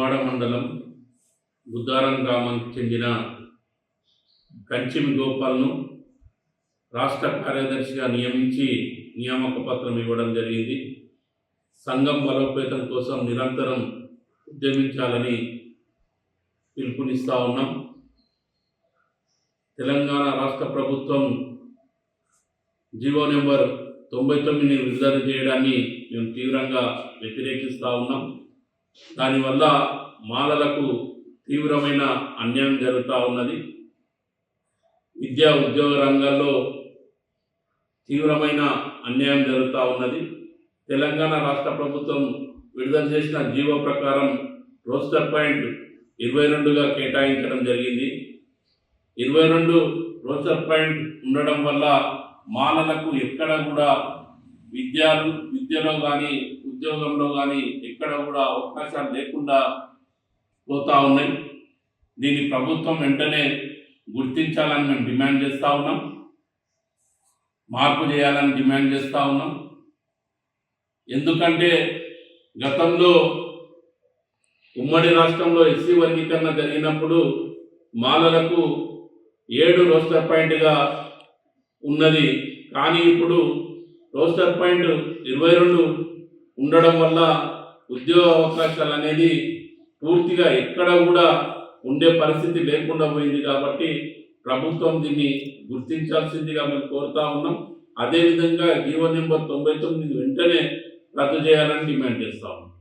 దువ్వాడ మండలం బుద్ధారం గ్రామానికి చెందిన కంచిమి గోపాల్ను రాష్ట్ర కార్యదర్శిగా నియమించి నియామక పత్రం ఇవ్వడం జరిగింది. సంఘం బలోపేతం కోసం నిరంతరం ఉద్యమించాలని పిలుపునిస్తూ ఉన్నాం. తెలంగాణ రాష్ట్ర ప్రభుత్వం జీవో నెంబర్ 99ని విడుదల చేయడాన్ని మేము తీవ్రంగా వ్యతిరేకిస్తూ ఉన్నాం. దానివల్ల మాలలకు తీవ్రమైన అన్యాయం జరుగుతూ ఉన్నది. విద్యా ఉద్యోగ రంగాల్లో తీవ్రమైన అన్యాయం జరుగుతూ ఉన్నది. తెలంగాణ రాష్ట్ర ప్రభుత్వం విడుదల చేసిన జీవో ప్రకారం రోస్టర్ పాయింట్ 22గా కేటాయించడం జరిగింది. 22 రోస్టర్ పాయింట్ ఉండడం వల్ల మాలలకు ఎక్కడ కూడా విద్యలో కానీ ఉద్యోగంలో కానీ ఎక్కడ కూడా అవకాశాలు లేకుండా పోతూ ఉన్నాయి. దీన్ని ప్రభుత్వం వెంటనే గుర్తించాలని మేము డిమాండ్ చేస్తూ ఉన్నాం. మార్పు చేయాలని డిమాండ్ చేస్తూ ఉన్నాం. ఎందుకంటే గతంలో ఉమ్మడి రాష్ట్రంలో ఎస్సీ వర్గీకరణ జరిగినప్పుడు మాలలకు 7 రోస్టర్ పాయింట్గా ఉన్నది. కానీ ఇప్పుడు రోస్టర్ పాయింట్ 22 ఉండడం వల్ల ఉద్యోగ అవకాశాలు అనేది పూర్తిగా ఎక్కడ కూడా ఉండే పరిస్థితి లేకుండా పోయింది. కాబట్టి ప్రభుత్వం దీన్ని గుర్తించాల్సిందిగా మేము కోరుతా ఉన్నాం. అదేవిధంగా జీవో నెంబర్ 99 వెంటనే రద్దు చేయాలని డిమాండ్ చేస్తా ఉన్నాం.